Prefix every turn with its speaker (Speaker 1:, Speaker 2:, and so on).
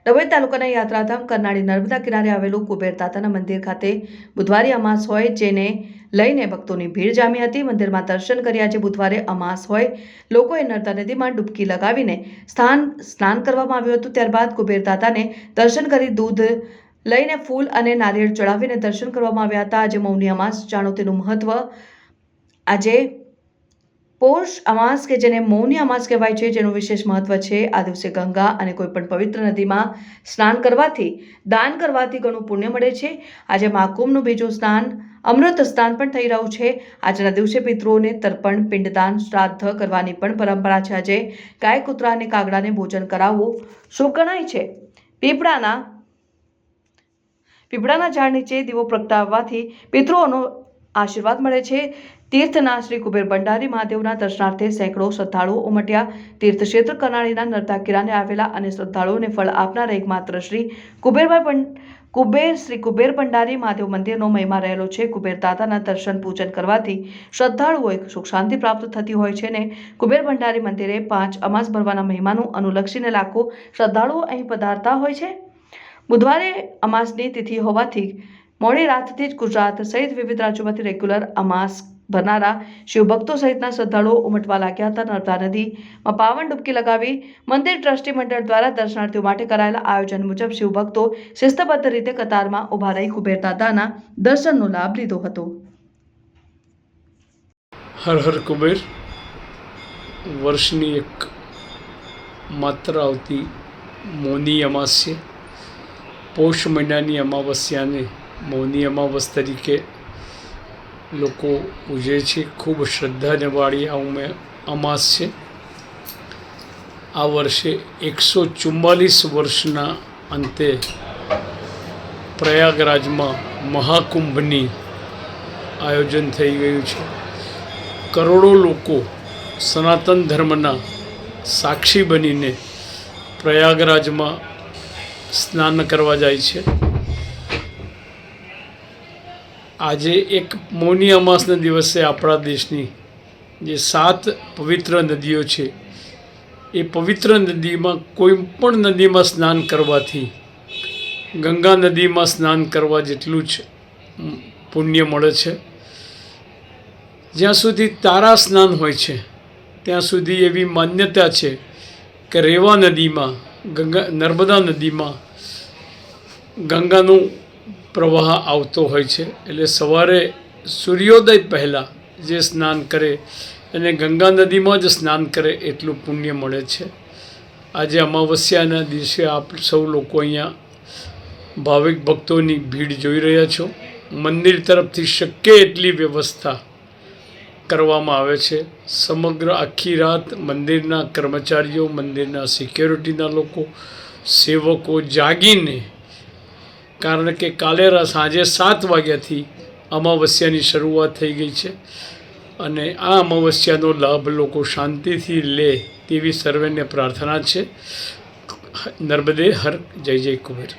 Speaker 1: ડભોઈ તાલુકાના યાત્રાધામ કરનાળી નર્મદા કિનારે આવેલું કુબેર દાદાના મંદિર ખાતે બુધવારે અમાસ હોય, જેને લઈને ભક્તોની ભીડ જામી હતી। મંદિરમાં દર્શન કર્યા। આજે બુધવારે અમાસ હોય, લોકોએ નર્મદા નદીમાં ડૂબકી લગાવીને સ્નાન કરવામાં આવ્યું હતું। ત્યારબાદ કુબેર દાદાને દર્શન કરી દૂધ લઈને ફૂલ અને નારિયેળ ચડાવીને દર્શન કરવામાં આવ્યા હતા। આજે મૌની અમાસ, જાણો તેનું મહત્વ। આજે પોષ અમાસ કે જેને મૌની અમાસ કહેવાય છે, જેનું વિશેષ મહત્વ છે। આ દિવસે ગંગા અને કોઈ પણ પવિત્ર નદીમાં સ્નાન કરવાથી, દાન કરવાથી ઘણું પુણ્ય મળે છે। આજે મહાકુંભનું બીજું સ્નાન અમૃત સ્નાન પણ થઈ રહ્યું છે। આજના દિવસે પિતૃઓને તર્પણ, પિંડદાન, શ્રાદ્ધ કરવાની પણ પરંપરા છે। આજે ગાય, કૂતરા અને કાગડાને ભોજન કરાવવું શુભ ગણાય છે। પીપળાના ઝાડ નીચે દીવો પ્રગટાવવાથી પિતૃઓનો આશીર્વાદ મળે છે। તીર્થના શ્રી કુબેર ભંડારી મહાદેવના દર્શનાર્થે સેંકડો શ્રદ્ધાળુઓ ઉમટ્યા। તીર્થક્ષેત્ર કરનાળીના નર્મદા કિનારે આવેલા અને શ્રદ્ધાળુઓને ફળ આપનાર એકમાત્ર શ્રી કુબેર ભંડારી મહાદેવ મંદિરનો મહિમા રહેલો છે। કુબેર દાદાના દર્શન પૂજન કરવાથી શ્રદ્ધાળુઓએ સુખ શાંતિ પ્રાપ્ત થતી હોય છે। ને કુબેર ભંડારી મંદિરે 5 અમાસ ભરવાના મહિમાનું અનુલક્ષીને લાખો શ્રદ્ધાળુઓ અહીં પધારતા હોય છે। બુધવારે અમાસની તિથિ હોવાથી મોડી રાતથી જ ગુજરાત સહિત વિવિધ રાજ્યોમાંથી રેગ્યુલર અમાસ ભરનારા શિવભક્તો સહિતના શ્રદ્ધાળુઓ ઉમટવા લાગ્યા હતા। નર્મદા નદીમાં પાવન ડૂબકી લગાવી મંદિર ટ્રસ્ટી મંડળ દ્વારા દર્શનાર્થીઓ માટે કરાયેલા આયોજન મુજબ શિવભક્તો શિસ્તબદ્ધ રીતે કતારમાં ઉભા રહી કુબેર દાદાના દર્શનનો લાભ લીધો હતો।
Speaker 2: હર હર કુબેર વર્ષની એક માત્ર આવતી મૌની અમાસ છે। પોષ મહિનાની અમાવસ્યાને મૌની અમાવસ તરીકે લોકો ઉજવે છે। ખૂબ શ્રદ્ધાને વાળી આ અમાસ છે। આ વર્ષે 144 વર્ષના અંતે પ્રયાગરાજમાં મહાકુંભની આયોજન થઈ ગયું છે। કરોડો લોકો સનાતન ધર્મના સાક્ષી બનીને પ્રયાગરાજમાં સ્નાન કરવા જાય છે। આજે એક મૌની અમાસના દિવસે આપણા દેશની જે 7 પવિત્ર નદીઓ છે, એ પવિત્ર નદીમાં કોઈ પણ નદીમાં સ્નાન કરવાથી ગંગા નદીમાં સ્નાન કરવા જેટલું જ પુણ્ય મળે છે। જ્યાં સુધી તારા સ્નાન હોય છે ત્યાં સુધી એવી માન્યતા છે કે રેવા નદીમાં નર્મદા નદીમાં ગંગાનું પ્રવાહ આવતો હોય છે। એટલે સવારે સૂર્યોદય પહેલાં જે સ્નાન કરે અને ગંગા નદીમાં જ સ્નાન કરે એટલું પુણ્ય મળે છે। આજે અમાવસ્યાના દિવસે આપ સૌ લોકો અહીંયા ભાવિક ભક્તોની ભીડ જોઈ રહ્યા છો। મંદિર તરફથી શક્ય એટલી વ્યવસ્થા કરવામાં આવે છે। સમગ્ર આખી રાત મંદિરના કર્મચારીઓ, મંદિરના સિક્યોરિટીના લોકો, સેવકો જાગીને, કારણ કે કાલે સાંજે 7 વાગ્યાથી અમાવસ્યાની શરૂઆત થઈ ગઈ છે અને આ અમાવસ્યાનો લાભ લોકો શાંતિથી લે તેવી સર્વેને પ્રાર્થના છે। નર્મદે હર, જય જય કુબેર।